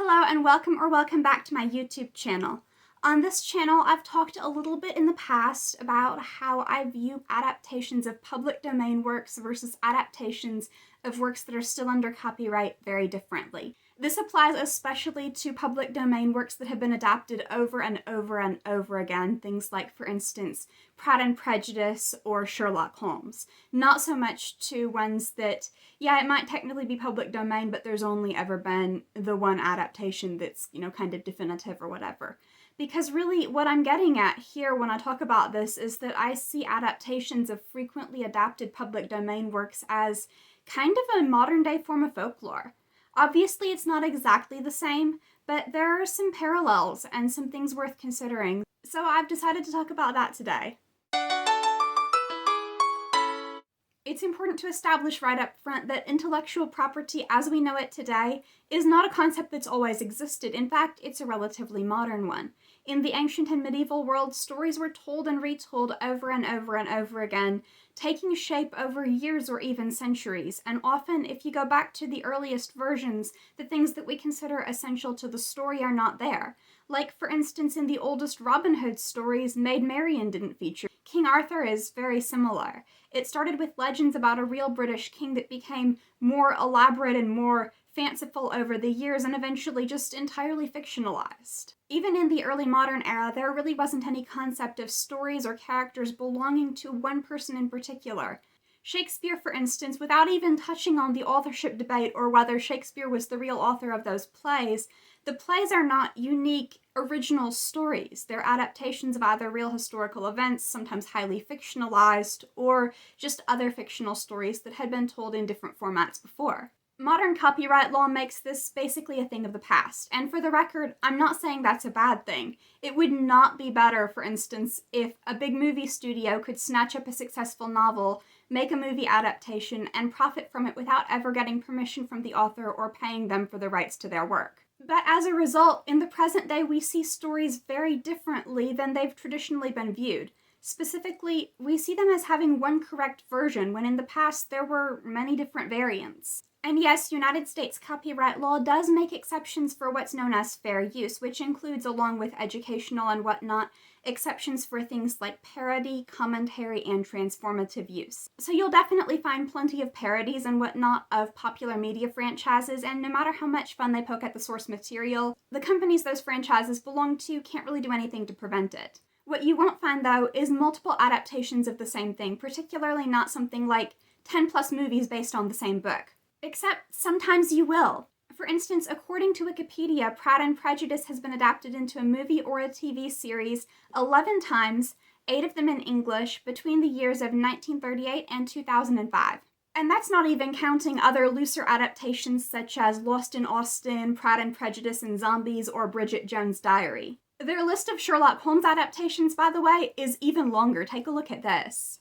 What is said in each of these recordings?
Hello and welcome back to my YouTube channel. On this channel, I've talked a little bit in the past about how I view adaptations of public domain works versus adaptations of works that are still under copyright very differently. This applies especially to public domain works that have been adapted over and over and over again, things like, for instance, Pride and Prejudice or Sherlock Holmes. Not so much to ones that, yeah, it might technically be public domain, but there's only ever been the one adaptation that's, kind of definitive or whatever. Because really what I'm getting at here when I talk about this is that I see adaptations of frequently adapted public domain works as kind of a modern day form of folklore. Obviously it's not exactly the same, but there are some parallels and some things worth considering. So I've decided to talk about that today. It's important to establish right up front that intellectual property as we know it today is not a concept that's always existed. In fact, it's a relatively modern one. In the ancient and medieval world, stories were told and retold over and over and over again, taking shape over years or even centuries. And often, if you go back to the earliest versions, the things that we consider essential to the story are not there. Like, for instance, in the oldest Robin Hood stories, Maid Marian didn't feature. King Arthur is very similar. It started with legends about a real British king that became more elaborate and more fanciful over the years and eventually just entirely fictionalized. Even in the early modern era, there really wasn't any concept of stories or characters belonging to one person in particular. Shakespeare, for instance, without even touching on the authorship debate or whether Shakespeare was the real author of those plays, the plays are not unique, original stories. They're adaptations of either real historical events, sometimes highly fictionalized, or just other fictional stories that had been told in different formats before. Modern copyright law makes this basically a thing of the past, and for the record, I'm not saying that's a bad thing. It would not be better, for instance, if a big movie studio could snatch up a successful novel, make a movie adaptation, and profit from it without ever getting permission from the author or paying them for the rights to their work. But as a result, in the present day, we see stories very differently than they've traditionally been viewed. Specifically, we see them as having one correct version, when in the past there were many different variants. And yes, United States copyright law does make exceptions for what's known as fair use, which includes, along with educational and whatnot, exceptions for things like parody, commentary, and transformative use. So you'll definitely find plenty of parodies and whatnot of popular media franchises, and no matter how much fun they poke at the source material, the companies those franchises belong to can't really do anything to prevent it. What you won't find, though, is multiple adaptations of the same thing, particularly not something like 10 plus movies based on the same book. Except sometimes you will. For instance, according to Wikipedia, Pride and Prejudice has been adapted into a movie or a TV series 11 times, 8 of them in English, between the years of 1938 and 2005. And that's not even counting other looser adaptations such as Lost in Austin, Pride and Prejudice and Zombies, or Bridget Jones' Diary. Their list of Sherlock Holmes adaptations, by the way, is even longer. Take a look at this.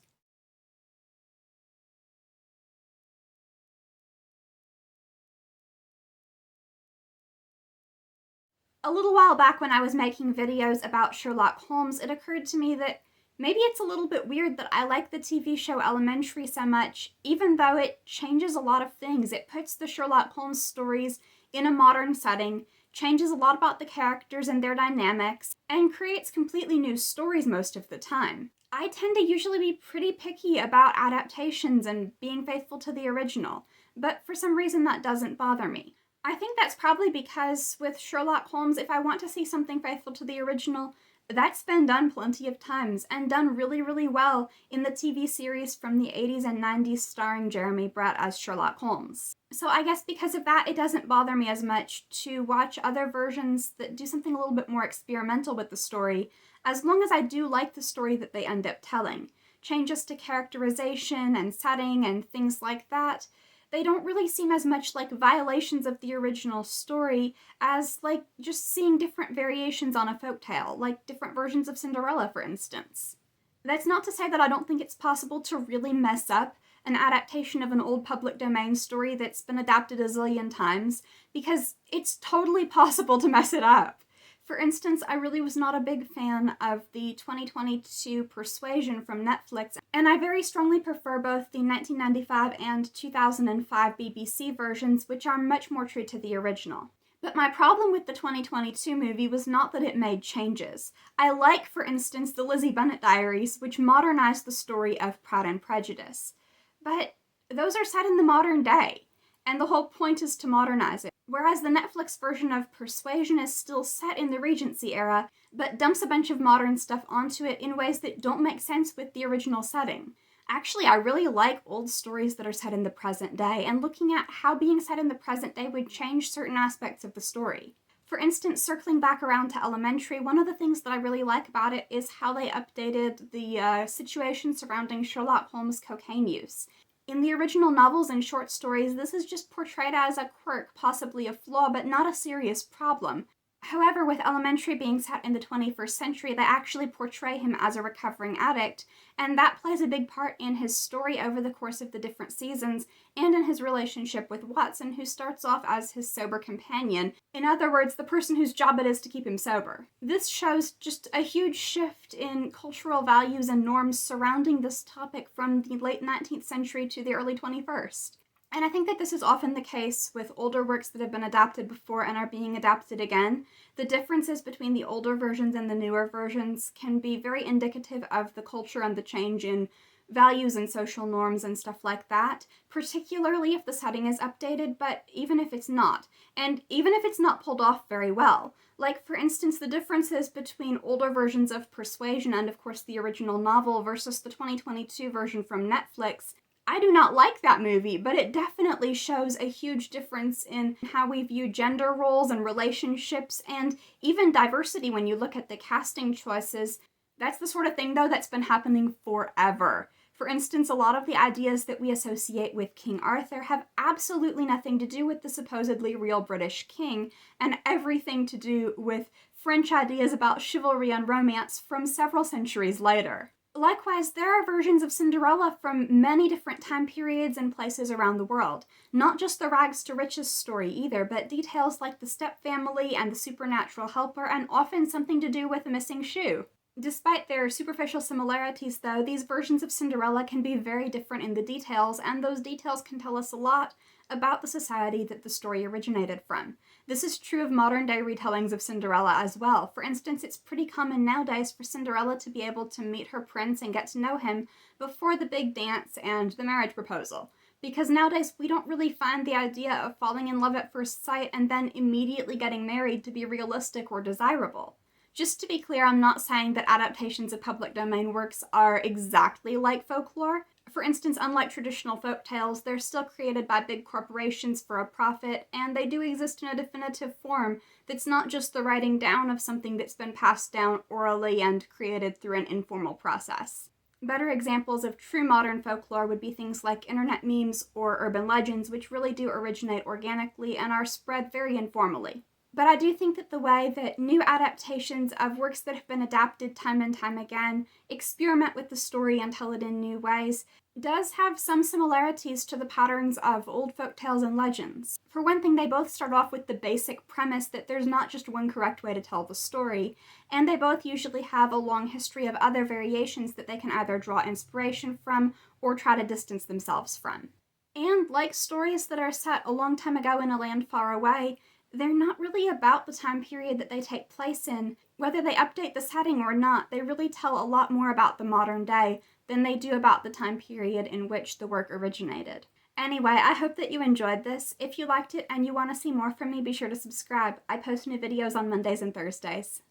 A little while back when I was making videos about Sherlock Holmes, it occurred to me that maybe it's a little bit weird that I like the TV show Elementary so much, even though it changes a lot of things. It puts the Sherlock Holmes stories in a modern setting, changes a lot about the characters and their dynamics, and creates completely new stories most of the time. I tend to usually be pretty picky about adaptations and being faithful to the original, but for some reason that doesn't bother me. I think that's probably because with Sherlock Holmes, if I want to see something faithful to the original, that's been done plenty of times and done really, really well in the TV series from the 80s and 90s starring Jeremy Brett as Sherlock Holmes. So I guess because of that, it doesn't bother me as much to watch other versions that do something a little bit more experimental with the story, as long as I do like the story that they end up telling. Changes to characterization and setting and things like that, they don't really seem as much like violations of the original story as like just seeing different variations on a folktale, like different versions of Cinderella, for instance. That's not to say that I don't think it's possible to really mess up an adaptation of an old public domain story that's been adapted a zillion times, because it's totally possible to mess it up. For instance, I really was not a big fan of the 2022 Persuasion from Netflix, and I very strongly prefer both the 1995 and 2005 BBC versions, which are much more true to the original. But my problem with the 2022 movie was not that it made changes. I like, for instance, the Lizzie Bennet Diaries, which modernized the story of Pride and Prejudice. But those are set in the modern day, and the whole point is to modernize it. Whereas the Netflix version of Persuasion is still set in the Regency era, but dumps a bunch of modern stuff onto it in ways that don't make sense with the original setting. Actually, I really like old stories that are set in the present day, and looking at how being set in the present day would change certain aspects of the story. For instance, circling back around to Elementary, one of the things that I really like about it is how they updated the situation surrounding Sherlock Holmes' cocaine use. In the original novels and short stories, this is just portrayed as a quirk, possibly a flaw, but not a serious problem. However, with Elementary being set in the 21st century, they actually portray him as a recovering addict, and that plays a big part in his story over the course of the different seasons, and in his relationship with Watson, who starts off as his sober companion. In other words, the person whose job it is to keep him sober. This shows just a huge shift in cultural values and norms surrounding this topic from the late 19th century to the early 21st. And I think that this is often the case with older works that have been adapted before and are being adapted again. The differences between the older versions and the newer versions can be very indicative of the culture and the change in values and social norms and stuff like that, particularly if the setting is updated, but even if it's not. And even if it's not pulled off very well. Like, for instance, the differences between older versions of Persuasion and, of course, the original novel versus the 2022 version from Netflix. I do not like that movie, but it definitely shows a huge difference in how we view gender roles and relationships, and even diversity when you look at the casting choices. That's the sort of thing, though, that's been happening forever. For instance, a lot of the ideas that we associate with King Arthur have absolutely nothing to do with the supposedly real British king, and everything to do with French ideas about chivalry and romance from several centuries later. Likewise, there are versions of Cinderella from many different time periods and places around the world. Not just the rags to riches story either, but details like the stepfamily and the supernatural helper, and often something to do with a missing shoe. Despite their superficial similarities, though, these versions of Cinderella can be very different in the details, and those details can tell us a lot about the society that the story originated from. This is true of modern-day retellings of Cinderella as well. For instance, it's pretty common nowadays for Cinderella to be able to meet her prince and get to know him before the big dance and the marriage proposal. Because nowadays we don't really find the idea of falling in love at first sight and then immediately getting married to be realistic or desirable. Just to be clear, I'm not saying that adaptations of public domain works are exactly like folklore. For instance, unlike traditional folk tales, they're still created by big corporations for a profit, and they do exist in a definitive form that's not just the writing down of something that's been passed down orally and created through an informal process. Better examples of true modern folklore would be things like internet memes or urban legends, which really do originate organically and are spread very informally. But I do think that the way that new adaptations of works that have been adapted time and time again experiment with the story and tell it in new ways does have some similarities to the patterns of old folktales and legends. For one thing, they both start off with the basic premise that there's not just one correct way to tell the story, and they both usually have a long history of other variations that they can either draw inspiration from or try to distance themselves from. And like stories that are set a long time ago in a land far away, they're not really about the time period that they take place in. Whether they update the setting or not, they really tell a lot more about the modern day than they do about the time period in which the work originated. Anyway, I hope that you enjoyed this. If you liked it and you want to see more from me, be sure to subscribe. I post new videos on Mondays and Thursdays.